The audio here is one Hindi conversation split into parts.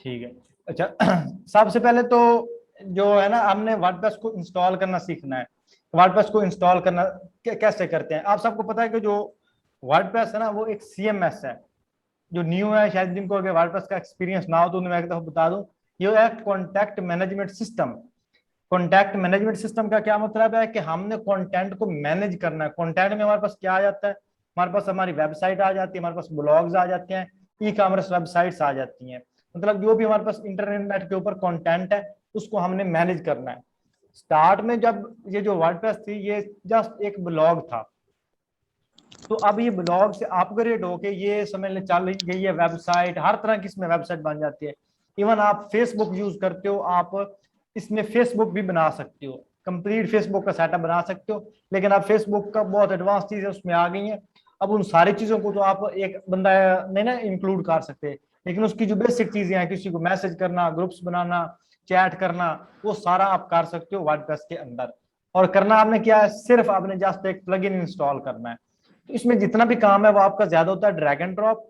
ठीक है। अच्छा सबसे पहले तो जो है ना, हमने वर्डप्रेस को इंस्टॉल करना सीखना है। वर्डप्रेस को इंस्टॉल करना कैसे करते हैं? आप सबको पता है कि जो वर्डप्रेस है ना, वो एक सीएमएस है। जो न्यू है, शायद जिनको अगर वर्डप्रेस का एक्सपीरियंस ना हो तो मैं एक दफा बता दूं, ये है contact management system. Contact management system का क्या मतलब है कि हमने कंटेंट को मैनेज करना है। कंटेंट में हमारे पास क्या आ जाता है? हमारे पास हमारी वेबसाइट आ जाती है, हमारे पास ब्लॉग्स आ जाते हैं, ई कॉमर्स वेबसाइट्स आ जाती हैं। मतलब जो भी हमारे पास इंटरनेट के ऊपर कंटेंट है, उसको हमने मैनेज करना है। स्टार्ट में जब ये जो वर्डप्रेस थी, ये जस्ट एक ब्लॉग था। तो अब ये ब्लॉग से अपग्रेड होके ये समझ ले चल गई है वेबसाइट। हर तरह की इसमें वेबसाइट बन जाती है। इवन आप फेसबुक यूज करते हो, आप इसमें फेसबुक भी बना सकते हो, कंप्लीट फेसबुक का सेटअप बना सकते हो। लेकिन अब फेसबुक का बहुत एडवांस चीजें उसमें आ गई हैं। अब उन सारी चीजों को तो आप एक बंदा नहीं ना इंक्लूड कर सकते, लेकिन उसकी जो बेसिक चीजें हैं, किसी को मैसेज करना, ग्रुप्स बनाना, चैट करना, वो सारा आप कर सकते हो वर्डप्रेस के अंदर। और करना आपने क्या है, सिर्फ आपने जस्ट एक प्लगइन इंस्टॉल करना है। तो इसमें जितना भी काम है वो आपका ज्यादा होता है ड्रैग एंड ड्रॉप।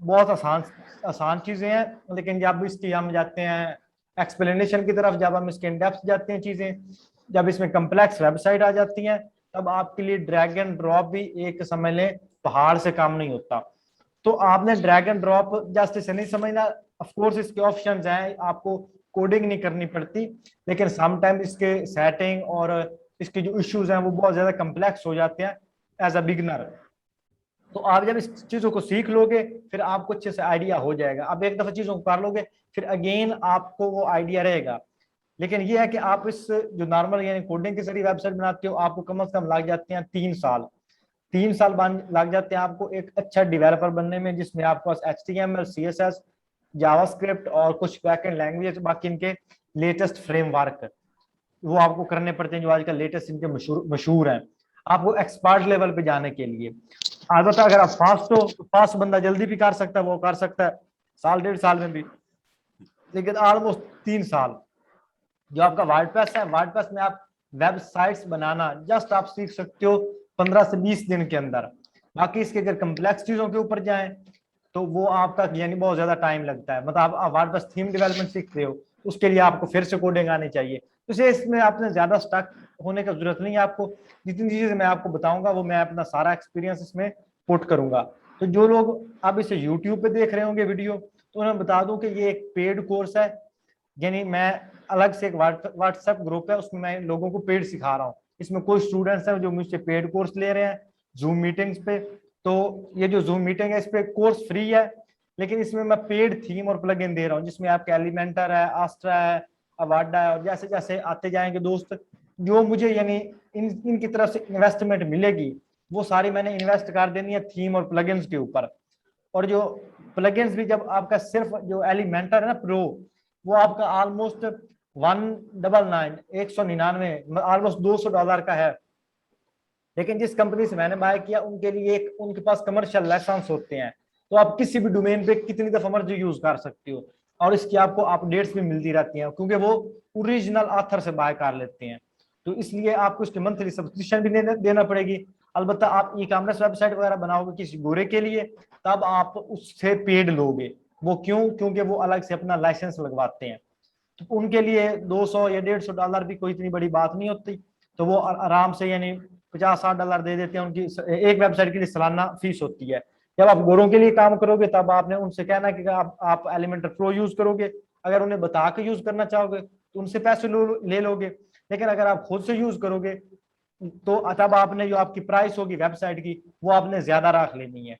बहुत आसान आसान चीजें हैं। लेकिन जब इसकी हम जाते हैं एक्सप्लेनेशन की तरफ, जब हम इसके इनडेप्थ जाते हैं चीजें, जब इसमें कम्प्लेक्स वेबसाइट आ जाती हैं, तब आपके लिए ड्रैग एंड ड्रॉप भी एक समझ लें पहाड़ से काम नहीं होता। तो आपने ड्रैग एंड ड्रॉप जस्ट इसे नहीं समझना। ऑफकोर्स इसके ऑप्शन हैं, आपको कोडिंग नहीं करनी पड़ती, लेकिन समटाइम इसके सेटिंग और इसके जो इश्यूज हैं वो बहुत ज्यादा कम्प्लेक्स हो जाते हैं एज अ बिगनर। तो आप जब इस चीजों को सीख लोगे, फिर आपको अच्छे से आइडिया हो जाएगा। अब एक दफा चीजों को कर लोगे, फिर अगेन आपको वो आइडिया रहेगा। लेकिन ये है कि आप इस जो नॉर्मल यानी कोडिंग की सारी वेबसाइट बनाते हो, आपको कम से कम लग जाते हैं 3 साल। 3 साल लग जाते हैं आपको एक अच्छा डेवलपर बनने में, जिसमें आपके पास HTML, CSS, जावास्क्रिप्ट और कुछ बैकएंड लैंग्वेज, बाकी इनके लेटेस्ट फ्रेमवर्क वो आपको करने पड़ते हैं, जो आजकल लेटेस्ट इनके मशहूर मशहूर हैं आपको एक्सपर्ट लेवल पे जाने के लिए। अलबत्ता अगर आप फास्ट हो तो फास्ट बंदा जल्दी भी कर सकता है, वो कर सकता है साल 1.5 साल में भी। लेकिन ऑलमोस्ट 3 साल जो आपका वर्डप्रेस है, वर्डप्रेस में आप वेबसाइट्स बनाना जस्ट आप सीख सकते हो 15 से 20 दिन के अंदर। बाकी इसके अगर कम्प्लेक्स चीजों के ऊपर जाएं तो वो आपका यानी बहुत ज्यादा टाइम लगता है। मतलब आप वर्डप्रेस थीम डेवलपमेंट सीख रहे हो, उसके लिए आपको फिर से कोडिंग आनी चाहिए। तो इसमें आपने ज्यादा स्टक होने की जरूरत नहीं है। आपको जितनी चीजें मैं आपको बताऊंगा वो मैं अपना सारा एक्सपीरियंस इसमें पुट करूंगा। तो जो लोग अब इसे यूट्यूब पे देख रहे होंगे वीडियो, तो उन्हें बता दूं कि ये एक पेड कोर्स है। यानी मैं अलग से एक व्हाट्सएप ग्रुप है, उसमें मैं लोगों को पेड सिखा रहा हूँ। इसमें कोई स्टूडेंट्स हैं जो मुझसे पेड कोर्स ले रहे हैं जूम मीटिंग्स पे। तो ये जो जूम मीटिंग है, इस पे कोर्स फ्री है, लेकिन इसमें मैं पेड थीम और प्लगइन दे रहा हूँ, जिसमें आपके एलिमेंटर है, आस्ट्रा है, अवाडा है, और जैसे जैसे आते जाएंगे दोस्त, जो मुझे यानी इनकी तरफ से इन्वेस्टमेंट मिलेगी, वो सारी मैंने इन्वेस्ट कर देनी है थीम और प्लगइन्स के ऊपर। और जो प्लगइन्स भी, जब आपका सिर्फ जो एलिमेंटर है ना प्रो, वो आपका ऑलमोस्ट 199 ऑलमोस्ट $200 का है। लेकिन जिस कंपनी से मैंने बाय किया, उनके लिए एक उनके पास कमर्शियल लाइसेंस होते हैं, तो आप किसी भी डोमेन पे कितनी दफा मर्जी यूज कर सकते हो। और इसकी आपको अपडेट्स भी मिलती रहती हैं, क्योंकि वो ओरिजिनल ऑथर से बाय कर लेते हैं। तो इसलिए आपको इसकी मंथली सब्सक्रिप्शन भी देना पड़ेगी। अलबत्ता आप ई कॉमर्स वेबसाइट वगैरह बनाओगे किसी गोरे के लिए, तब आप उससे पेड लोगे। वो क्यों? क्योंकि वो अलग से अपना लाइसेंस लगवाते हैं। तो उनके लिए 200 या $150 भी कोई इतनी बड़ी बात नहीं होती। तो वो आराम से यानी $50-60 दे देते हैं। उनकी एक वेबसाइट के लिए सालाना फीस होती है। जब आप गोरों के लिए काम करोगे, तब आपने उनसे कहना कि आप एलिमेंटर प्रो यूज करोगे। अगर उन्हें बता के यूज करना चाहोगे तो उनसे पैसे ले लोगे। लेकिन अगर आप खुद से यूज करोगे, तो तब आपने जो आपकी प्राइस होगी वेबसाइट की, वो आपने ज्यादा रख लेनी है।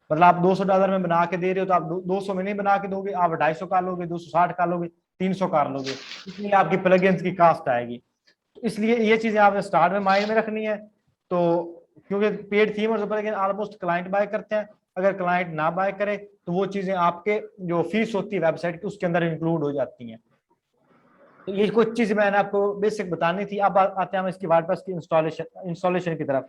मतलब आप $200 में बना के दे रहे हो, तो आप 200 में नहीं बना के दोगे, आप 250 का लोगे, 260 का लोगे, 300 का लोगे। इसलिए आपकी प्लगइन्स की कास्ट आएगी। तो इसलिए ये चीजें आपने स्टार्ट में माइंड में रखनी है। तो क्योंकि पेड थीम और प्लगइन ऑलमोस्ट क्लाइंट बाय करते हैं, अगर क्लाइंट ना बाय करे तो वो चीजें आपके जो फीस होती है वेबसाइट की, उसके अंदर इंक्लूड हो जाती हैं। तो ये कुछ चीजें मैंने आपको बेसिक बतानी थी। अब आते हैं हम इसकी वर्डप्रेस की इंस्टॉलेशन की तरफ।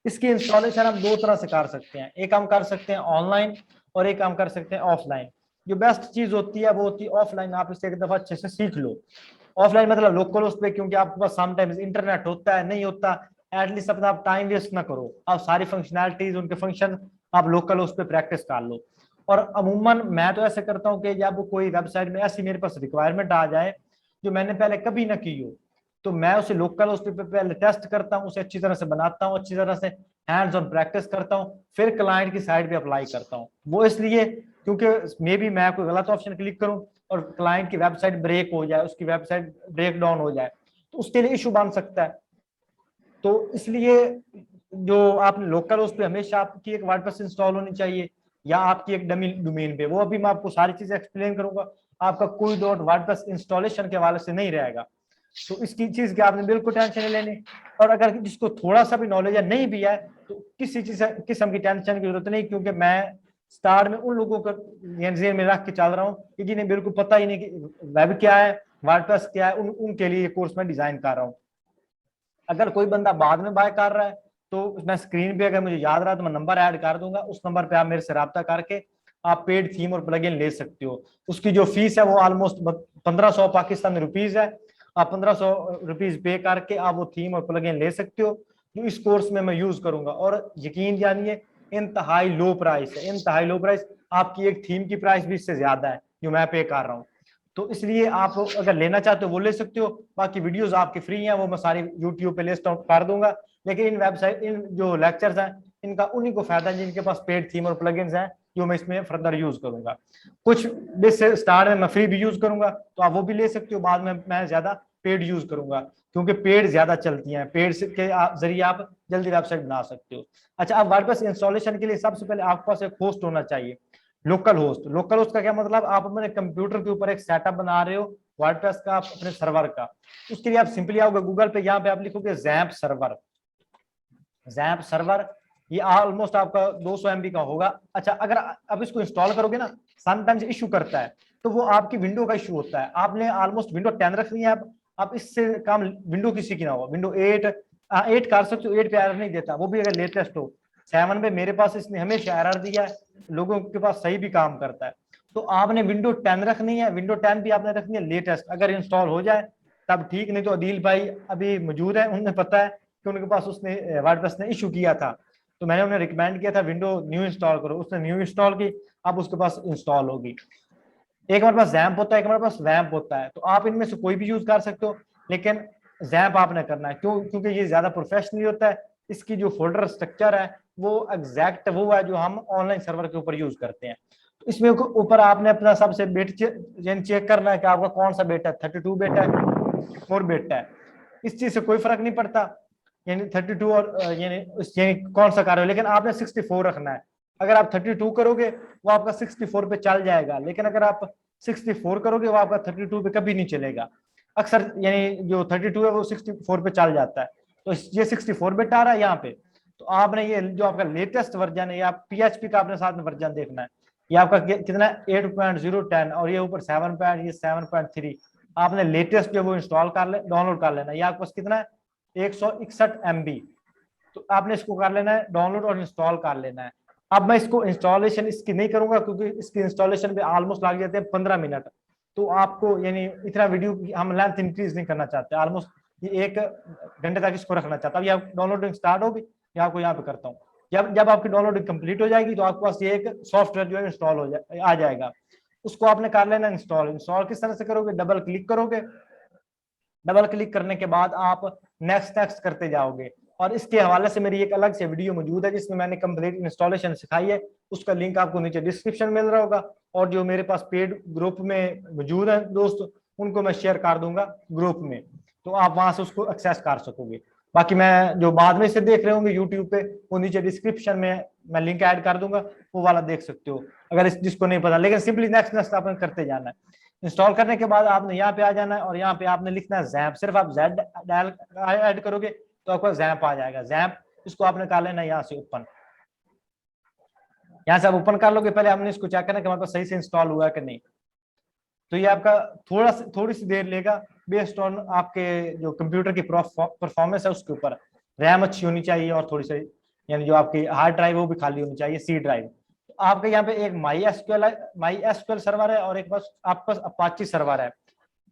इसकी इंस्टॉलेशन हम दो तरह से कर सकते हैं। एक हम कर सकते हैं ऑनलाइन, और एक हम कर सकते हैं ऑफलाइन। जो बेस्ट चीज होती है वो होती है ऑफलाइन। आप इसे एक दफा अच्छे से सीख लो। ऑफलाइन मतलब लोकल उस पर, क्योंकि आपके पास समटाइम्स इंटरनेट होता है, नहीं होता, एटलीस्ट अपना आप टाइम वेस्ट ना करो, आप सारी फंक्शनैलिटीज उनके फंक्शन आप लोकल उस पर प्रैक्टिस कर लो। और अमूमन मैं तो ऐसे करता हूँ कि जब कोई वेबसाइट में ऐसी मेरे पास रिक्वायरमेंट आ जाए जो मैंने पहले कभी ना की हो, तो मैं उसे लोकल होस्ट पे पहले टेस्ट करता हूँ, उसे अच्छी तरह से बनाता हूँ, अच्छी तरह से हैंड्स ऑन प्रैक्टिस करता हूँ, फिर क्लाइंट की साइड पे अप्लाई करता हूँ। वो इसलिए क्योंकि मे बी मैं कोई गलत ऑप्शन क्लिक करूँ और क्लाइंट की वेबसाइट ब्रेक हो जाए, उसकी वेबसाइट ब्रेक डाउन हो जाए, तो उसके लिए इशू बन सकता है। तो इसलिए जो आपने लोकल उस पर हमेशा आपकी एक वर्डप्रेस इंस्टॉल होनी चाहिए या आपकी एक डमी डोमेन पे, वो अभी मैं आपको सारी चीजें एक्सप्लेन करूंगा। आपका कोई डॉट वर्डप्रेस इंस्टॉलेशन के हवाले से नहीं रहेगा, तो इसकी चीज की आपने बिल्कुल टेंशन नहीं लेनी। और अगर जिसको थोड़ा सा भी नॉलेज है नहीं भी है तो किसी चीज किस्म की टेंशन की जरूरत नहीं, क्योंकि मैं स्टार्ट में उन लोगों को जेन में रख के चल रहा हूँ कि जिन्हें बिल्कुल पता ही नहीं कि वेब क्या है, वर्डप्रेस क्या है, उनके लिए कोर्स में डिजाइन कर रहा हूँ। अगर कोई बंदा बाद में बाय कर रहा है तो मैं स्क्रीन पे अगर मुझे याद रहा तो मैं नंबर ऐड कर दूंगा, उस नंबर पे आप मेरे से रब्ता करके आप पेड थीम और प्लगइन ले सकते हो। उसकी जो फीस है वो ऑलमोस्ट 1500 पाकिस्तानी रुपीज है। आप 1500 रुपीज पे करके आप वो थीम और प्लगइन ले सकते हो, जो इस कोर्स में मैं यूज करूंगा। और यकीन जानिए इंतहाई लो प्राइस है, इंतहाई लो प्राइस। आपकी एक थीम की प्राइस भी इससे ज्यादा है जो मैं पे कर रहा हूँ। तो इसलिए आप अगर लेना चाहते हो वो ले सकते हो। बाकी वीडियोस आपकी फ्री हैं, वो मैं सारी यूट्यूब पे लिस्ट आउट कर दूंगा। लेकिन इन वेबसाइट इन जो लेक्चर्स हैं इनका उन्हीं को फायदा है जिनके पास पेड थीम और प्लगइन्स हैं, जो मैं इसमें फर्दर यूज करूंगा। कुछ स्टार्ट में मैं फ्री भी यूज करूंगा, तो आप वो भी ले सकते हो। बाद में मैं ज्यादा पेड यूज करूंगा, क्योंकि पेड ज्यादा चलती हैं, पेड के जरिए आप जल्दी वेबसाइट बना सकते हो। अच्छा, अब वर्डप्रेस इंस्टॉलेशन के लिए सबसे पहले आपके पास एक होस्ट होना चाहिए, लोकल होस्ट। लोकल होस्ट का क्या मतलब, आप अपने कंप्यूटर के ऊपर एक सेटअप बना रहे हो वर्डप्रेस का, अपने सर्वर का। उसके लिए आप सिंपली आओगे गूगल पे, यहाँ पे आप लिखोगे जैम्प सर्वर। जैम्प सर्वर ये ऑलमोस्ट आपका 200 MB का होगा। अच्छा, अगर आप इसको इंस्टॉल करोगे ना, समटाइम्स इशू करता है, तो वो आपकी विंडो का इशू होता है। आपने ऑलमोस्ट विंडो 10 रख ली है, आप इससे काम विंडो किसी की ना हो, विंडो 8 कर सकते हो। 8 पे एरर नहीं देता, वो भी अगर लेटेस्ट हो। 7 पे मेरे पास इसने हमेशा एरर दिया है, लोगों के पास सही भी काम करता है। तो आपने विंडो 10 रखनी है, विंडो 10 भी आपने रखनी है लेटेस्ट। अगर इंस्टॉल हो जाए तब ठीक, नहीं तो अदील भाई अभी मौजूद है, उन्हें पता है कि उनके पास उसने वर्डप्रेस ने इशू किया था, तो मैंने उन्हें रिकमेंड किया था विंडो न्यू इंस्टॉल करो, उसने न्यू इंस्टॉल की, अब उसके पास इंस्टॉल होगी। एक हमारे पास जैम्प होता है, एक हमारे पास वैम्प होता है, तो आप इनमें से कोई भी यूज कर सकते हो, लेकिन जैम्प आपने करना है। क्यों? क्योंकि ये ज्यादा प्रोफेशनल होता है। इसकी जो फोल्डर स्ट्रक्चर है वो एग्जैक्ट वो है जो हम ऑनलाइन सर्वर के ऊपर यूज करते हैं। तो इसमें ऊपर आपने अपना सबसे बिट चेक करना है कि आपका कौन सा बिट है, 32 बिट है, 4 बिट है। इस चीज से कोई फर्क नहीं पड़ता, यानी 32 और यानी कौन सा कर रहे हो, लेकिन आपने 64 रखना है। अगर आप 32 करोगे वो आपका 64 पे चल जाएगा, लेकिन अगर आप 64 करोगे वो आपका 32 पे कभी नहीं चलेगा। अक्सर यानी जो 32 है वो 64 पे चल जाता है। तो ये 64 बिट आ रहा है यहाँ पे। तो आपने ये जो आपका लेटेस्ट वर्जन है, या PHP का आपने साथ में वर्जन देखना है, ये आपका कितना 8.010 और ये ऊपर 7.3 आपने लेटेस्ट जो वो इंस्टॉल कर ले, डाउनलोड कर लेना। ये आपके पास कितना है 161 MB। तो आपने इसको कर लेना है डाउनलोड और इंस्टॉल कर लेना है। अब मैं इसको इंस्टॉलेशन इसकी नहीं करूंगा, क्योंकि इसकी इंस्टॉलेशन पे ऑलमोस्ट लग जाते हैं 15 मिनट। तो आपको यानी इतना वीडियो हम लेंथ इंक्रीज नहीं करना चाहते, ऑलमोस्ट ये 1 घंटे तक इसको रखना चाहता हूँ। अब डाउनलोडिंग स्टार्ट होगी, मैं आपको यहाँ पे करता हूँ। जब जब आपकी डाउनलोडिंग कंप्लीट हो जाएगी तो आपके पास ये एक सॉफ्टवेयर जो है इंस्टॉल आ जाएगा। उसको आपने कर लेना इंस्टॉल। इंस्टॉल किस तरह से करोगे, डबल क्लिक करोगे, डबल क्लिक करने के बाद आप नेक्स्ट नेक्स्ट करते जाओगे। और इसके हवाले से मेरी एक अलग से वीडियो मौजूद है जिसमें मैंने कंप्लीट इंस्टॉलेशन सिखाई है, उसका लिंक आपको नीचे डिस्क्रिप्शन में मिल रहा होगा। और जो मेरे पास पेड ग्रुप में मौजूद है दोस्त, उनको मैं शेयर कर दूंगा ग्रुप में, तो आप वहां से उसको एक्सेस कर सकोगे। बाकी मैं जो बाद में से देख रहे होंगे यूट्यूब पे, वो नीचे डिस्क्रिप्शन में मैं लिंक ऐड कर दूंगा, वो वाला देख सकते हो अगर जिसको नहीं पता। लेकिन सिंपली नेक्स्ट नेक्स्ट आपने करते जाना है। इंस्टॉल करने के बाद आपने यहाँ पे आ जाना है और यहाँ पे आपने लिखना है जैम्प। सिर्फ आप जेड डायल ऐड करोगे तो आपका जैम्प आ जाएगा। जैम्प इसको आपने कर लेना है यहाँ से ओपन। यहाँ से आप ओपन कर लोगे, पहले हमने इसको चेक करना कि हमारे पास सही से इंस्टॉल हुआ है कि नहीं। तो ये आपका थोड़ी सी देर लेगा, बेस्ड ऑन आपके जो कंप्यूटर की परफॉर्मेंस है उसके ऊपर। रैम अच्छी होनी चाहिए और थोड़ी सी यानी जो आपकी हार्ड ड्राइव वो भी खाली होनी चाहिए, सी ड्राइव। तो आपके यहाँ पे एक माई एसक्यूएल सर्वर है और एक पास आपके पास अपाची सर्वर है।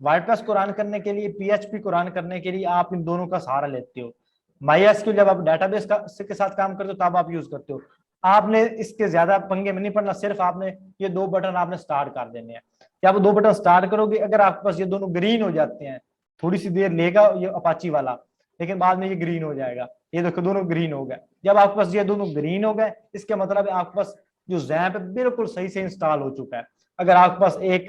वर्डप्रेस को रन करने के लिए, PHP को रन करने के लिए आप इन दोनों का सहारा लेते हो। माई एसक्यूएल जब आप डेटाबेस के साथ काम करते हो तब आप यूज करते हो। आपने इसके ज्यादा पंगे में नहीं पड़ना, सिर्फ आपने ये 2 बटन आपने स्टार्ट कर देने हैं। जब 2 बटन स्टार्ट करोगे, अगर आपके पास ये दोनों ग्रीन हो जाते हैं, थोड़ी सी देर लेगा ये अपाची वाला, लेकिन बाद में ये ग्रीन हो जाएगा। ये देखो दोनों ग्रीन हो गए। जब आपके पास ये दोनों ग्रीन हो गए, इसके मतलब आपके पास जो जैम्प है बिल्कुल सही से इंस्टॉल हो चुका है। अगर आपके पास एक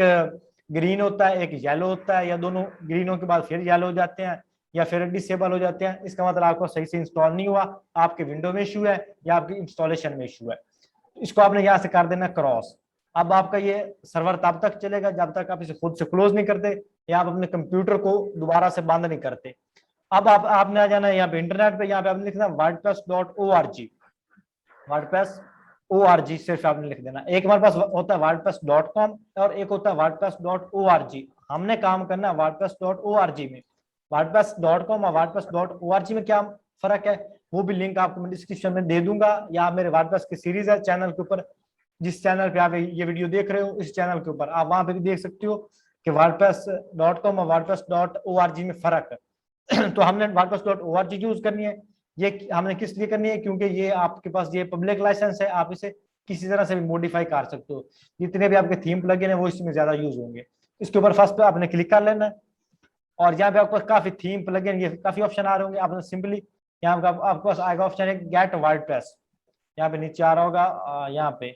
ग्रीन होता है, एक येलो होता है, या दोनों ग्रीनों के बाद फिर येलो हो जाते हैं, या फिर डिसेबल हो जाते हैं, इसका मतलब आपको सही से इंस्टॉल नहीं हुआ, आपके विंडो में इशू है या आपकी इंस्टॉलेशन में इशू है। इसको आपने यहाँ से कर देना क्रॉस। अब आपका ये सर्वर तब तक चलेगा जब तक आप इसे खुद से क्लोज नहीं करते या आप अपने कंप्यूटर को दोबारा से बंद नहीं करते। अब आपने आ जाना है यहाँ पे इंटरनेट पे, यहाँ पे आपने लिखना wordpress.org, wordpress.org सिर्फ आपने लिख देना। एक हमारे पास होता है wordpress.com और एक होता है wordpress.org। हमने काम करना है wordpress.org में। wordpress.com और wordpress.org में क्या फर्क है वो भी लिंक आपको मैं डिस्क्रिप्शन में दे दूंगा, या मेरे WordPress की सीरीज है चैनल के ऊपर, जिस चैनल पे आप ये वीडियो देख रहे हो इस चैनल के ऊपर आप वहां पे भी देख सकते हो कि wordpress.com और wordpress.org में फर्क है। तो हमने wordpress.org यूज करनी है। ये हमने किस लिए करनी है, क्योंकि ये आपके पास ये पब्लिक लाइसेंस है, आप इसे किसी तरह से भी मॉडिफाई कर सकते हो। जितने भी आपके थीम प्लगइन है वो इसमें ज्यादा यूज होंगे। इसके ऊपर फर्स्ट पे आपने क्लिक कर लेना है, और यहाँ पे आपको काफी थीम प्लगइन ये काफी ऑप्शन आ रहे होंगे। आपने सिंपली यहाँ पे आपके पास आएगा ऑप्शन है गेट वर्डप्रेस, यहाँ पे नीचे आ रहा होगा, यहाँ पे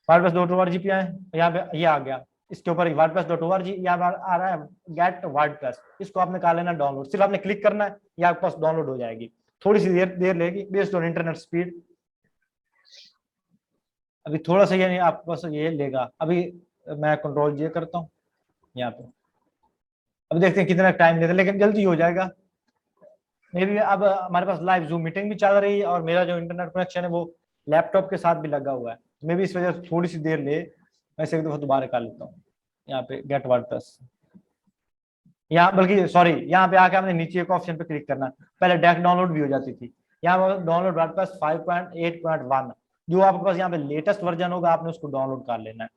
wordpress.org पे आए, यहाँ पे ये आ गया, इसके ऊपर wordpress.org यहाँ पर आ रहा है गेट वर्डप्रेस। इसको आपने कर लेना डाउनलोड, सिर्फ आपने क्लिक करना है, ये आपके पास डाउनलोड हो जाएगी। थोड़ी सी देर लेगी बेस्ड ऑन इंटरनेट स्पीड। अभी थोड़ा सा यानी आपके पास ये लेगा। अभी मैं कंट्रोल जे करता हूँ यहाँ पे, अब देखते हैं कितना टाइम लेता है, लेकिन जल्दी हो जाएगा। मे भी अब हमारे पास लाइव जूम मीटिंग भी चल रही है और मेरा जो इंटरनेट कनेक्शन है वो लैपटॉप के साथ भी लगा हुआ है, तो मे भी इस वजह से थोड़ी सी देर ले। वैसे एक दफा दोबारा कर लेता हूँ यहाँ पे गेट वर्डप्रेस, यहाँ बल्कि सॉरी यहाँ पे आके हमने नीचे एक ऑप्शन पे क्लिक करना। पहले डायरेक्ट डाउनलोड भी हो जाती थी। यहाँ पर डाउनलोड वर्डप्रेस 5.8.1 जो आपके पास यहाँ पे लेटेस्ट वर्जन होगा आपने उसको डाउनलोड कर लेना है।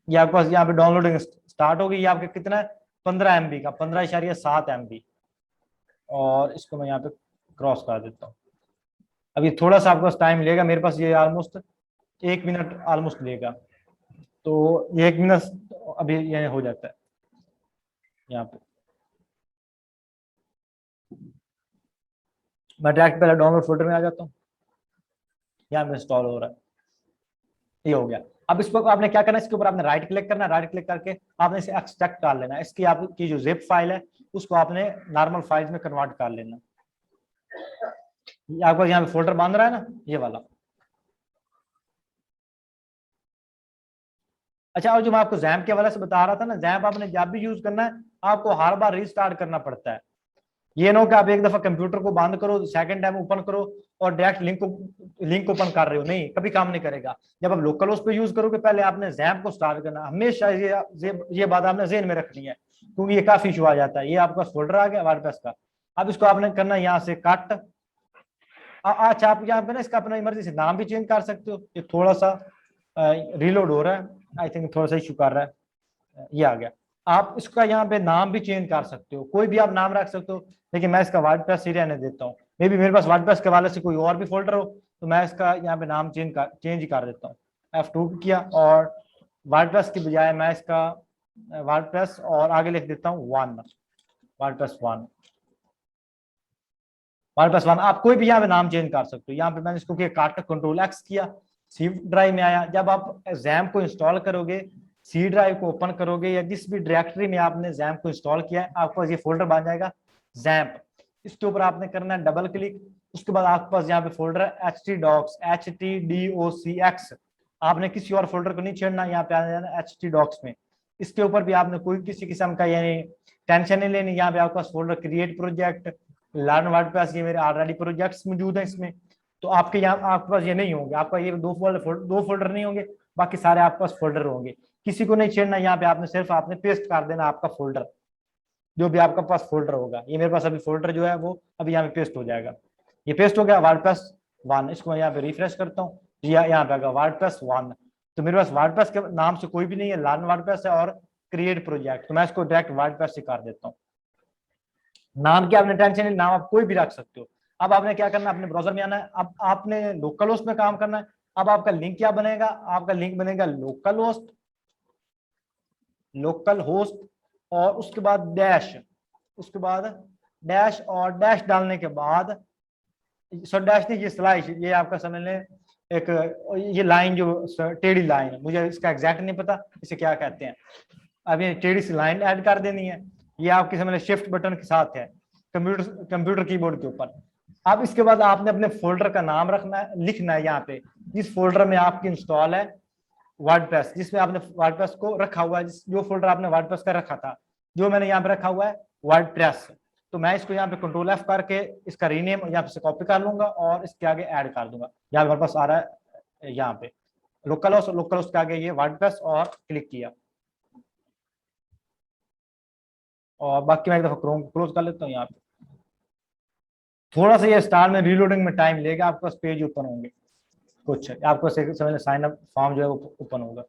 ये आपके पास यहाँ पे डाउनलोडिंग स्टार्ट होगी। ये आपके कितना है 15 MB का, 15.7 MB। और इसको मैं यहाँ पे क्रॉस कर देता हूँ। अभी थोड़ा सा आपको टाइम लेगा, मेरे पास ये ऑलमोस्ट 1 मिनट ऑलमोस्ट लेगा, तो ये 1 मिनट अभी ये हो जाता है। यहाँ पे मैं डायरेक्ट पहले डाउनलोड फोल्डर में आ जाता हूँ, यहाँ पे इंस्टॉल हो रहा है, ये हो गया। अब इस पर आपने क्या करना है, इसके ऊपर आपने राइट क्लिक करना है, राइट क्लिक करके आपने इसे एक्सट्रैक्ट कर लेना है। इसकी आपकी जो जिप फाइल है उसको आपने नॉर्मल फाइल में कन्वर्ट कर लेना। आपको यहाँ पे फोल्डर बन रहा है ना ये वाला। अच्छा, और जो मैं आपको जैम्प के हवाले से बता रहा था ना, जैम्प आपने जब भी यूज करना है आपको हर बार रीस्टार्ट करना पड़ता है। ये ना हो कि आप एक दफा कंप्यूटर को बंद करो, सेकंड टाइम ओपन करो और डायरेक्ट लिंक ओपन कर रहे हो, नहीं, कभी काम नहीं करेगा। जब आप लोकल उस पर यूज करोगे पहले आपने जैम्प को स्टार्ट करना। हमेशा ये बात आपने ज़हन में रखनी है, क्योंकि ये काफी इशू आ जाता है। ये आपका फोल्डर आ गया वर्डप्रेस का। अब इसको आपने करना यहाँ से कट। अच्छा, आप यहाँ पे ना इसका अपना इमरजेंसी से नाम भी चेंज कर सकते हो। ये थोड़ा सा रिलोड हो रहा है, आई थिंक थोड़ा सा इशू कर रहा है। ये आ गया। आप इसका यहाँ पे नाम भी चेंज कर सकते हो, कोई भी आप नाम रख सकते हो, लेकिन मैं इसका वर्डप्रेस ही रहने देता हूँ। मे बी मेरे पास वर्डप्रेस के वाले से कोई और भी फोल्डर हो तो मैं इसका यहाँ पे नाम चेंज कर देता हूँ। F2 किया और वर्डप्रेस की बजाय मैं इसका वर्डप्रेस और आगे लिख देता हूँ 1, वर्डप्रेस 1, वर्डप्रेस 1। आप कोई भी यहाँ पे नाम चेंज कर सकते हो। यहाँ पे मैंने इसको किया काट कंट्रोल X किया, सी ड्राइव में आया। जब आप जैम्प को इंस्टॉल करोगे, सी ड्राइव को ओपन करोगे या जिस भी डायरेक्टरी में आपने जैम्प को इंस्टॉल किया है आपको ये फोल्डर बन जाएगा जैम्प। इसके ऊपर आपने करना है डबल क्लिक। उसके बाद आपके पास यहाँ पे फोल्डर है htdocs, HTDOCX। आपने किसी और फोल्डर को नहीं छेड़ना, यहाँ पे आ जाना htdocs में। इसके ऊपर भी आपने कोई किसी किस्म का यानी टेंशन नहीं लेनी। यहाँ पे आपके पास folder create project, learn WordPress, ये मेरे ऑलरेडी प्रोजेक्ट्स मौजूद है इसमें, तो आपके यहाँ आपके पास ये नहीं होंगे। आपका ये दो फोल्डर नहीं होंगे, बाकी सारे आपके पास फोल्डर होंगे। किसी को नहीं छेड़ना। यहाँ पे आपने सिर्फ आपने पेस्ट कर देना आपका फोल्डर, जो भी आपका पास फोल्डर होगा। ये मेरे पास अभी फोल्डर जो है वो अभी यहाँ पे पेस्ट हो जाएगा। ये पेस्ट हो गया वर्डप्रेस 1। इसको मैं यहाँ पे रिफ्रेश करता हूँ, यहाँ पे आएगा वर्डप्रेस 1। तो मेरे पास वर्डप्रेस के नाम से कोई भी नहीं है, लर्न वर्डप्रेस है और क्रिएट प्रोजेक्ट। तो मैं इसको डायरेक्ट वर्डप्रेस से कर देता हूँ। नाम की आपने टेंशन नहीं, नाम आप कोई भी रख सकते हो। अब आपने क्या करना है, अपने ब्राउजर में आना है, अब आपने लोकल होस्ट में काम करना है। अब आपका लिंक क्या बनेगा, आपका लिंक बनेगा लोकल होस्ट और उसके बाद डैश, उसके बाद डैश, और डैश डालने के बाद सो डैश नहीं, ये स्लाइस, ये आपका समझ लें एक ये लाइन जो टेढ़ी लाइन है, मुझे इसका एग्जैक्ट नहीं पता इसे क्या कहते हैं। अब ये टेढ़ी सी लाइन ऐड कर देनी है, ये आपकी समझ लें शिफ्ट बटन के साथ है कंप्यूटर कीबोर्ड के ऊपर। अब इसके बाद आपने अपने फोल्डर का नाम रखना है, लिखना है यहाँ पे जिस फोल्डर में आपकी इंस्टॉल है वर्डप्रेस, जिसमें आपने वर्डप्रेस को रखा हुआ है, जो फोल्डर आपने वर्डप्रेस का रखा था, जो मैंने यहाँ पे रखा हुआ है वर्डप्रेस। तो मैं इसको यहाँ पे कंट्रोल F करके इसका रीनेम यहाँ पे से कॉपी कर लूंगा और इसके आगे ऐड कर दूंगा। यहाँ मेरे पास आ रहा है यहाँ पे लोकल होस्ट के आगे ये वर्डप्रेस और क्लिक किया, और बाकी मैं एक दफा क्रोम क्लोज कर लेता हूँ। यहाँ पे थोड़ा सा ये स्टार्ट में रीलोडिंग में टाइम लेगा, आपके पास पेज ओपन होंगे कुछ, आपको समझ साइन अप फॉर्म जो है वो ओपन होगा।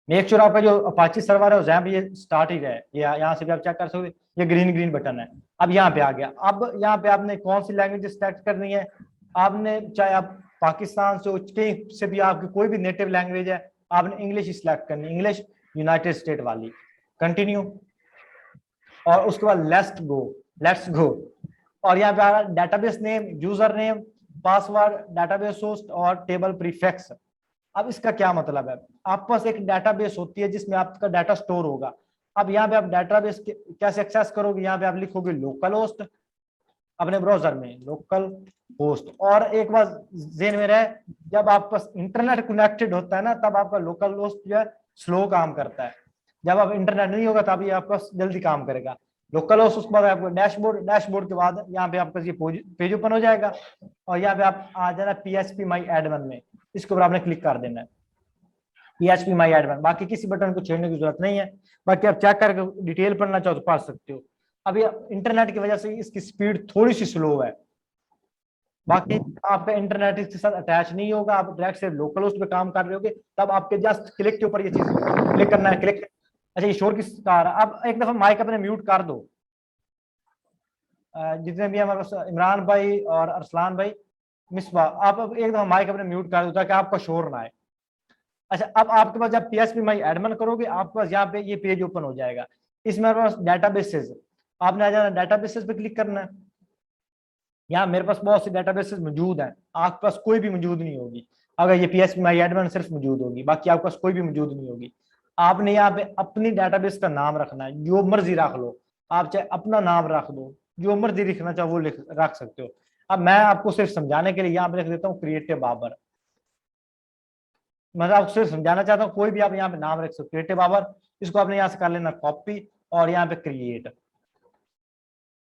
मेक श्योर आपका जो अपाची सर्वर है जहाँ पे ये स्टार्ट ही है, ये यहाँ से भी आप चेक कर सकते, ये ग्रीन बटन है। अब यहाँ पे आ गया, अब यहाँ पे आपने कौन सी लैंग्वेज सेलेक्ट करनी है, आपने चाहे आप पाकिस्तान से कहीं से भी आपकी कोई भी नेटिव लैंग्वेज है, आपने इंग्लिश सिलेक्ट करनी, इंग्लिश यूनाइटेड स्टेट वाली, कंटिन्यू, और उसके बाद लेट्स गो, और यहाँ पे आ रहा है database name, user name, password, database host और टेबल प्रीफिक्स। अब इसका क्या मतलब है, आपके पास एक डेटाबेस होती है जिसमें आपका डाटा स्टोर होगा। अब यहाँ पे आप डेटाबेस कैसे एक्सेस करोगे, यहाँ पे आप लिखोगे लोकल होस्ट अपने ब्राउजर में, लोकल होस्ट, और एक बात ज़हन में रहे, जब आपके पास इंटरनेट कनेक्टेड होता है ना, तब आपका लोकल होस्ट जो है स्लो काम करता है, जब आप इंटरनेट नहीं होगा तब ये आपका जल्दी काम करेगा। लोकल होस्ट, उसके बाद आपको डैशबोर्ड के बाद यहाँ पे आपका ये पेज ओपन हो जाएगा, और यहाँ पे आप आ जाना PHP माई एडमिन में, इसके ऊपर आपने क्लिक कर देना है PHP माई एडमिन। बाकी किसी बटन को छेड़ने की जरूरत नहीं है, बाकी आप चेक करके डिटेल पढ़ना चाहो तो पढ़ सकते हो। अभी इंटरनेट की वजह से इसकी स्पीड थोड़ी सी स्लो है, बाकी आपका इंटरनेट इसके साथ अटैच नहीं होगा, आप डायरेक्ट से लोकल होस्ट पे काम कर रहे होगे, तब आपके जस्ट क्लिक के ऊपर ये चीज क्लिक करना है, क्लिक। अच्छा, ये शोर किसका आ रहा है, अब एक दफा माइक अपने म्यूट कर दो, जितने भी हमारे पास इमरान भाई और अरसलान भाई, मिसबा, आप अब एक दफा माइक अपने म्यूट कर दो ताकि आपका शोर ना आए। अच्छा, अब आपके पास जब PHP माई एडमिन करोगे, आपके पास यहाँ पे ये पेज ओपन हो जाएगा, इसमें हमारे पास डेटाबेसेस, आपने आ जाना डेटाबेसेस पे क्लिक करना है। यहाँ मेरे पास बहुत सी डेटाबेसेस मौजूद हैं, आपके पास कोई भी मौजूद नहीं होगी, अगर ये PHP माई एडमिन सिर्फ मौजूद होगी, बाकी आपके पास कोई भी मौजूद नहीं होगी। आपने यहाँ पे अपनी डेटाबेस का नाम रखना है, जो मर्जी रख लो, आप चाहे अपना नाम रख दो, जो मर्जी लिखना चाहो वो रख सकते हो। अब मैं आपको सिर्फ समझाने के लिए यहाँ पे लिख देता हूँ क्रिएटिव बाबर, मतलब आपको सिर्फ समझाना चाहता हूँ, कोई भी आप यहाँ पे नाम रख सकते हो क्रिएटिव बाबर, इसको आपने यहाँ से कर लेना कॉपी और यहाँ पे क्रिएट।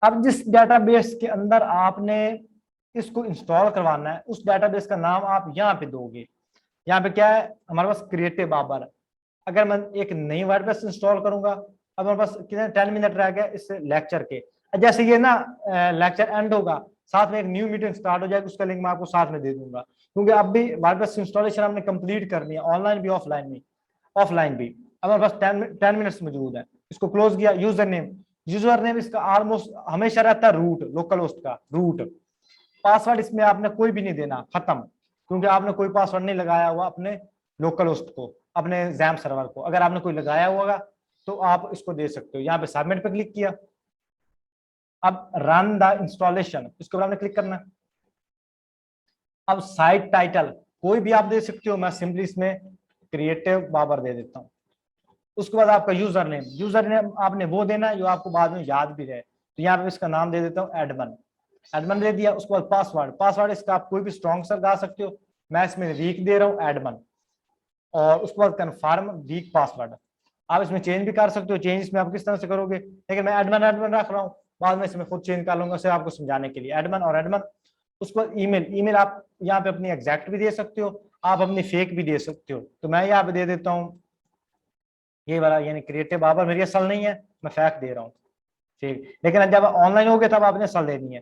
अब जिस डेटाबेस के अंदर आपने इसको इंस्टॉल करवाना है, उस डेटाबेस का नाम आप यहाँ पे दोगे। यहाँ पे क्या है, हमारे पास क्रिएटिव बाबर। अगर मैं एक नई वर्डप्रेस इंस्टॉल करूंगा, अब हमारे पास कितने 10 मिनट रह गए इस लेक्चर के, जैसे ये ना लेक्चर एंड होगा, साथ में एक न्यू मीटिंग स्टार्ट हो जाएगी, उसका लिंक मैं आपको साथ में दे दूंगा, क्योंकि अब भी वर्डप्रेस इंस्टॉलेशन हमने कंप्लीट करनी है, ऑनलाइन भी ऑफलाइन भी। अब हमारे पास 10 मिनट्स मौजूद है, इसको क्लोज किया। यूजर नेम इसका ऑलमोस्ट हमेशा रहता है रूट, लोकल होस्ट का रूट। पासवर्ड इसमें आपने कोई भी नहीं देना, खत्म, क्योंकि आपने कोई पासवर्ड नहीं लगाया हुआ अपने लोकल होस्ट को, अपने जैम सर्वर को। अगर आपने कोई लगाया होगा तो आप इसको दे सकते हो। यहाँ पे सबमिट पे क्लिक किया, अब रन द इंस्टॉलेशन, इसके ऊपर आपने क्लिक करना। अब साइट टाइटल कोई भी आप दे सकते हो, मैं सिंपली इसमें क्रिएटिव बाबर दे देता हूँ। उसके बाद आपका यूजर नेम आपने वो देना है जो आपको बाद में याद भी रहे, तो यहाँ पे इसका नाम दे देता हूँ एडमन दे दिया। उसके बाद पासवर्ड इसका आप कोई भी स्ट्रॉन्ग सर गा सकते हो, मैं इसमें वीक दे रहा हूँ एडमन, और उसके बाद कन्फर्म वीक पासवर्ड। आप इसमें चेंज भी कर सकते हो, चेंज इसमें आप किस तरह से करोगे, लेकिन मैं एडमन रख रहा हूँ, बाद में इसमें खुद चेंज कर लूंगा, सिर्फ आपको समझाने के लिए एडमन। उसके बाद ईमेल आप यहाँ पे अपनी एग्जैक्ट भी दे सकते हो, आप अपनी फेक भी दे सकते हो, तो मैं यहाँ पे दे देता हूँ ये वाला, यानी क्रिएटिव बाबर मेरी असल नहीं है, मैं फेक दे रहा हूँ, ठीक। लेकिन जब ऑनलाइन हो गए तब आपने असल देनी है,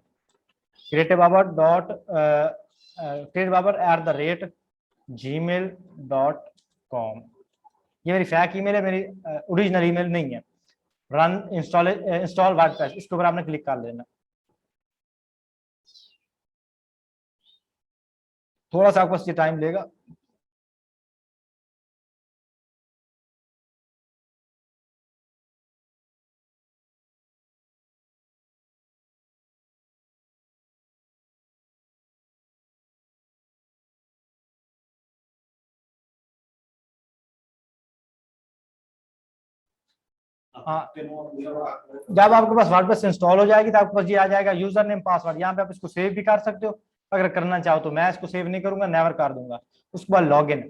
क्रिएटिव babar@gmail.com। ये मेरी फेक ईमेल है, मेरी ओरिजिनल ईमेल नहीं है। रन इंस्टॉल वर्डप्रेस, इसके ऊपर आपने क्लिक कर लेना। थोड़ा सा आपको टाइम लेगा। हाँ, जब आपके पास वर्डप्रेस इंस्टॉल हो जाएगी तो आपके पास ये आ जाएगा यूजर नेम पासवर्ड। यहाँ पे आप इसको सेव भी कर सकते हो अगर करना चाहो तो। मैं इसको सेव नहीं करूंगा, नेवर कर दूंगा। उसके बाद लॉगिन।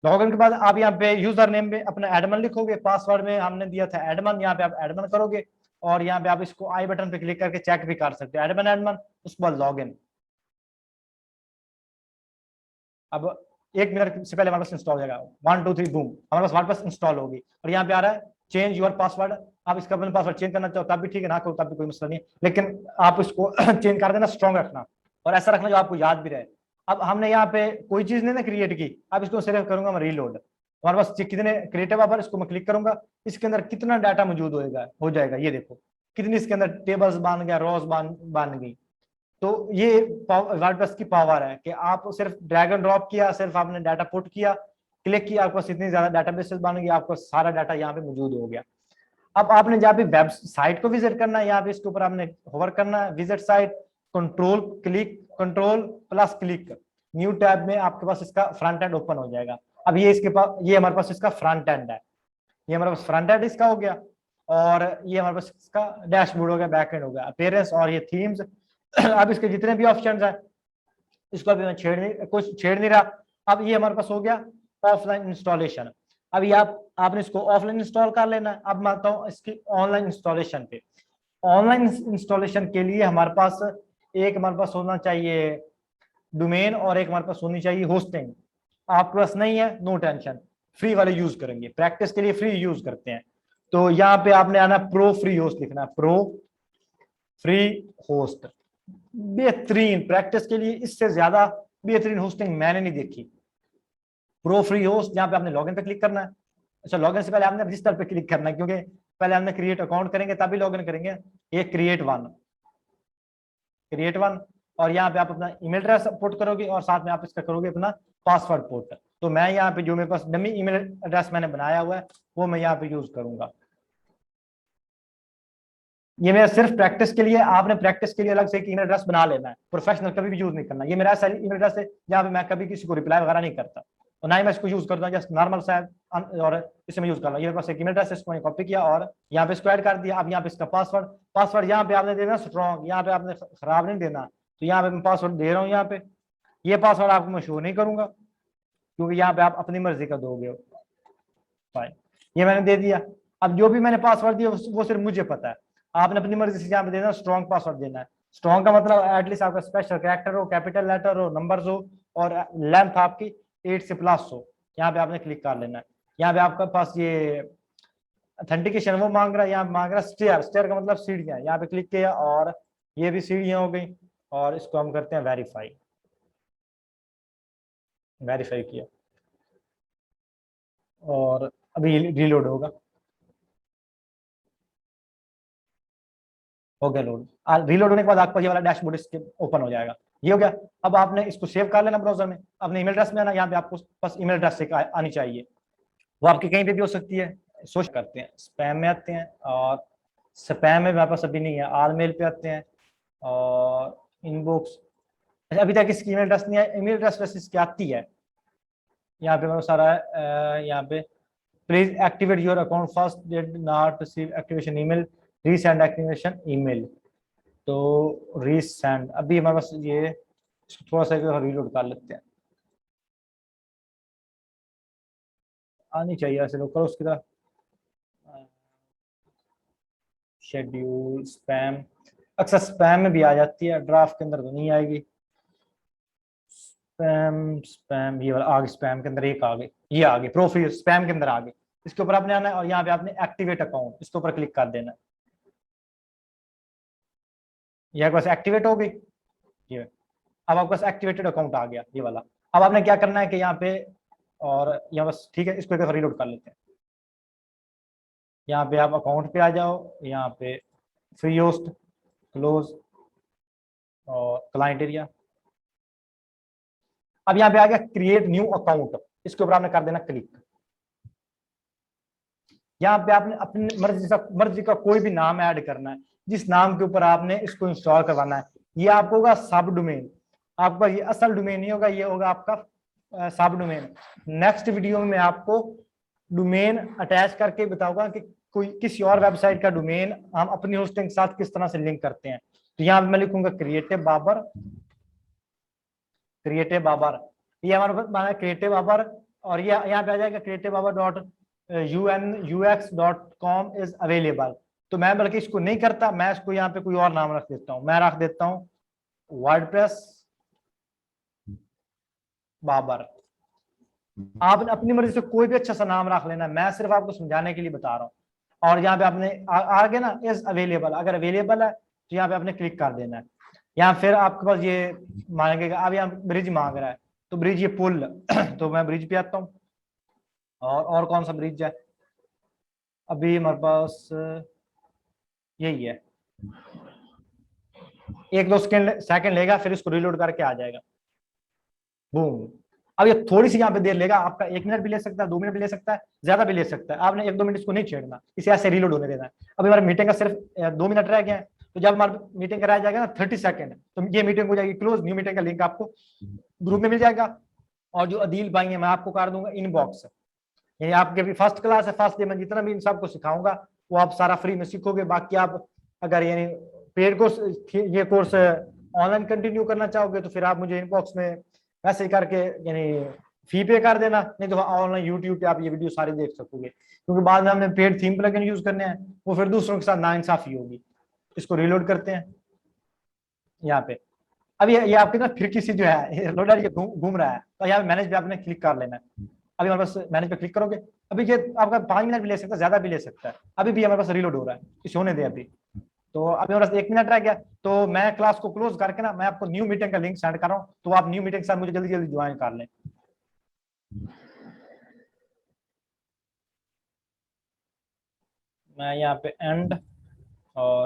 लॉगिन के बाद आप यहाँ पे यूजर नेम में अपना एडमन लिखोगे, पासवर्ड में हमने दिया था एडमन, यहाँ पे आप एडमन करोगे और यहाँ पे आप इसको आई बटन पे क्लिक करके चेक भी कर सकते हो एडमन एडमन। उसके बाद लॉगिन। अब 1 मिनट से पहले हमारे पास इंस्टॉल हो जाएगा, 1 2 3 बूम हमारे पास वापस इंस्टॉल होगी। और यहाँ पे आ रहा है चेंज योर पासवर्ड। आप इसका अपना पासवर्ड चेंज करना चाहो तब भी ठीक है, ना करो तब भी कोई मसला नहीं है, लेकिन आप इसको चेंज कर देना, स्ट्रॉन्ग रखना और ऐसा रखना जो आपको याद भी रहे। अब हमने यहाँ पे कोई चीज नहीं ना क्रिएट की, अब इसको सिर्फ करूंगा मैं रीलोड। हमारे पास कितने क्रिएटिव पर इसको मैं क्लिक करूंगा, इसके अंदर कितना डाटा मौजूद होएगा हो जाएगा। ये देखो कितनी इसके अंदर टेबल्स बन गया, रोज बन गई। तो ये वर्डप्रेस की पावर है कि आप सिर्फ ड्रैग एंड ड्रॉप किया, सिर्फ आपने डाटा पुट किया, क्लिक किया, आपको इतनी ज्यादा डाटाबेसेस बन गई, आपको सारा डाटा यहाँ पे मौजूद हो गया। अब आपने जहाँ पे वेबसाइट को विजिट करना है, यहाँ पे इसके ऊपर आपने होवर करना है, visit site, control click, control plus click, new tab में आपके पास इसका फ्रंट एंड ओपन हो जाएगा। अब ये इसके पास, ये हमारे पास इसका फ्रंट एंड है, ये हमारे पास फ्रंट एंड इसका हो गया। और ये हमारे पास इसका डैशबोर्ड हो गया, बैक एंड हो गया, अपीयरेंस और ये थीम्स। अब इसके जितने भी ऑप्शंस हैं इसको अभी मैं छेड़ नहीं रहा। अब ये हमारे पास हो गया ऑफलाइन इंस्टॉलेशन। अब ये आपने इसको ऑफलाइन इंस्टॉल कर लेना है। अब मैं आता हूँ इसकी ऑनलाइन इंस्टॉलेशन पे। ऑनलाइन इंस्टॉलेशन के लिए हमारे पास होना चाहिए डोमेन और एक हमारे पास होनी चाहिए होस्टिंग। आपके पास नहीं है, नो टेंशन, फ्री वाले यूज करेंगे, प्रैक्टिस के लिए फ्री यूज करते हैं। तो यहाँ पे आपने आना प्रो फ्री होस्ट लिखना है, प्रो फ्री होस्ट। बेहतरीन प्रैक्टिस के लिए, इससे ज्यादा बेहतरीन होस्टिंग मैंने नहीं देखी। प्रो फ्री होस्ट, यहाँ पे आपने लॉगिन पे क्लिक करना है। अच्छा, लॉगिन से पहले आपने रजिस्टर पे क्लिक करना है, क्योंकि पहले हमने क्रिएट अकाउंट करेंगे तभी लॉगिन करेंगे। ये क्रिएट वन, और यहाँ पे आप अपना ईमेल एड्रेस पुट करोगे और साथ में आप इसका करोगे अपना पासवर्ड पुट। तो मैं यहाँ पे जो मेरे पास डमी ईमेल एड्रेस मैंने बनाया हुआ है वो मैं यहाँ पे यूज करूंगा। ये मेरा सिर्फ प्रैक्टिस के लिए, आपने प्रैक्टिस के लिए अलग से एक ईमेल एड्रेस बना लेना है, प्रोफेशनल कभी भी यूज नहीं करना। ये मेरा ऐसा ईमेल एड्रेस है जहाँ पे मैं कभी किसी को रिप्लाई वगैरह नहीं करता और ना ही मैं इसको यूज करता हूँ, जस्ट नॉर्मल सा और इसे मैं यूज कर रहा हूँ। ये मेरे पास एक ईमेल एड्रेस है, इसको मैंने कॉपी किया और यहाँ पे इसको ऐड कर दिया। अब यहाँ पे इसका पासवर्ड यहाँ पे आपने देना स्ट्रॉन्ग, यहाँ पे आपने खराब नहीं देना। तो यहाँ पे मैं पासवर्ड दे रहा हूँ, यहाँ पे ये पासवर्ड आपको मैं शो नहीं करूंगा क्योंकि यहाँ पे आप अपनी मर्जी का दोगे। फाइन, ये मैंने दे दिया। अब जो भी मैंने पासवर्ड दिया वो सिर्फ मुझे पता है, आपने अपनी मर्जी से यहाँ पे देना, स्ट्रॉन्ग पासवर्ड देना है। स्ट्रॉन्ग का मतलब एटलीस्ट आपका स्पेशल कैरेक्टर हो, कैपिटल लेटर हो, नंबर्स हो और लेंथ आपकी 8 से प्लस हो। यहाँ पे आपने क्लिक कर लेना है। यहाँ पे आपके पास ये ऑथेंटिकेशन वो मांग रहा है, यहाँ मांग रहा है स्टेयर का मतलब सीढ़ियाँ। यहाँ पे क्लिक किया और ये भी सीढ़ियाँ हो गई और इसको हम करते हैं वेरीफाई किया और अभी रीलोड होगा। हो गया लोड। रीलोड होने के बाद आपको ये वाला डैशबोर्ड इसके ओपन हो जाएगा। ये हो गया। अब आपने इसको सेव कर लेना ब्राउजर में, अपने ईमेल एड्रेस में आना। यहाँ पे आपको बस ईमेल एड्रेस से आनी चाहिए, वो आपकी कहीं पे भी हो सकती है। सोच करते हैं, स्पैम में आते हैं और स्पैम में मेरे पास अभी नहीं है, आल मेल पे आते हैं और इनबॉक्स। अभी तक इसकी ईमेल एड्रेस नहीं है, ईमेल एड्रेस इसकी आती है। यहाँ पे मेरा सारा है, यहाँ पे please activate your account first, did not receive activation email, resend activation email. तो रीसेंड अभी हमारे पास ये, थोड़ा सा रीलोड कर लेते हैं, आनी चाहिए ऐसे लोग करो उसकी तरह। शेड्यूल स्पैम, अक्सर स्पैम में भी आ जाती है, ड्राफ्ट के अंदर तो नहीं आएगी। स्पैम ये वाला आगे, स्पैम के अंदर एक आ गई, ये आ गई प्रोफाइल, स्पैम के अंदर आ गई। इसके ऊपर आपने आना है और यहाँ पे आपने एक्टिवेट अकाउंट, इसके ऊपर क्लिक कर देना। ये बस एक्टिवेट हो गई, ये अब आपके पास एक्टिवेटेड अकाउंट आ गया ये वाला। अब आपने क्या करना है कि यहाँ पे और यहाँ बस ठीक है, इसको एक रीलोड कर लेते हैं। यहाँ पे आप अकाउंट पे आ जाओ, यहाँ पे फ्री होस्ट, क्लोज और क्लाइंट एरिया। अब यहाँ पे आ गया क्रिएट न्यू अकाउंट, इसके ऊपर आपने कर देना क्लिक। यहाँ पे आपने अपनी मर्जी का कोई भी नाम ऐड करना है, जिस नाम के ऊपर आपने इसको इंस्टॉल करवाना है। ये आपको होगा सब डोमेन, आपका ये असल डोमेन नहीं होगा, ये होगा आपका सब डोमेन। नेक्स्ट वीडियो में मैं आपको डोमेन अटैच करके बताऊंगा कि कोई किसी और वेबसाइट का डोमेन हम अपनी होस्टिंग के साथ किस तरह से लिंक करते हैं। तो यहाँ पे मैं लिखूंगा क्रिएटिव बाबर, क्रिएटिव बाबर, ये हमारे पास माना क्रिएटिव बाबर, और ये यहाँ पे आ जाएगा creative babar.unux.com इज अवेलेबल। तो मैं बल्कि इसको नहीं करता, मैं इसको यहाँ पे कोई और नाम रख देता हूँ, मैं रख देता हूँ वर्डप्रेस बाबर। आपने अपनी मर्जी से कोई भी अच्छा सा नाम रख लेना, मैं सिर्फ आपको समझाने के लिए बता रहा हूँ। और यहाँ पे आपने आगे ना इज अवेलेबल, अगर अवेलेबल है तो यहाँ पे आपने क्लिक कर देना है। यहाँ फिर आपके पास ये मांगेगा, अब यहाँ ब्रिज मांग रहा है, तो ब्रिज ये पुल तो मैं ब्रिज पे आता हूँ। और कौन सा ब्रिज है, अभी हमारे पास यही है। 1-2 सेकंड लेगा, फिर इसको रिलोड करके आ जाएगा, बूम। अब ये थोड़ी सी यहाँ पे देर लेगा, आपका 1 मिनट भी ले सकता है, 2 मिनट भी ले सकता है, ज्यादा भी ले सकता है। आपने 1-2 मिनट इसको नहीं छेड़ना, इसे ऐसे रिलोड होने देना है। अभी हमारी मीटिंग का सिर्फ 2 मिनट रह गया है, तो जब हमारी मीटिंग का रह जाएगा ना 30 सेकंड, तो ये मीटिंग हो जाएगी क्लोज। न्यू मीटिंग का लिंक आपको ग्रुप में मिल जाएगा, और जो अदील भाई है मैं आपको कर दूंगा इनबॉक्स। यानी आपके भी फर्स्ट क्लास है, फर्स्ट डे में जितना भी इन सबको सिखाऊंगा वो आप सारा फ्री में सीखोगे। बाकी आप अगर यानी पेड कोर्स, ये कोर्स ऑनलाइन कंटिन्यू करना चाहोगे तो फिर आप मुझे इनबॉक्स में मैसेज करके यानी फी पे कर देना, नहीं तो ऑनलाइन यूट्यूब पे आप ये वीडियो सारे देख सकोगे। क्योंकि बाद में हमने पेड थीम प्लगइन यूज करने हैं, वो फिर दूसरों के साथ नाइंसाफी होगी। इसको रिलोड करते हैं यहाँ पे। अब ये आपके ना फिर किसी जो है लोडर ये घूम रहा है, तो यहाँ पे मैनेज पे आपने क्लिक कर लेना है। अभी हमारे पास मैनेज पे क्लिक करोगे, अभी ये आपका 5 मिनट भी ले सकता है, ज्यादा भी ले सकता है। अभी भी हमारे पास रिलोड हो रहा है, इसे होने दे अभी। तो अभी हमारे पास 1 मिनट रह गया, तो मैं क्लास को क्लोज करके ना मैं आपको न्यू मीटिंग का लिंक सेंड कर रहा हूँ, तो आप न्यू मीटिंग के साथ मुझे जल्दी जल्दी ज्वाइन कर लें। मैं यहाँ पे एंड और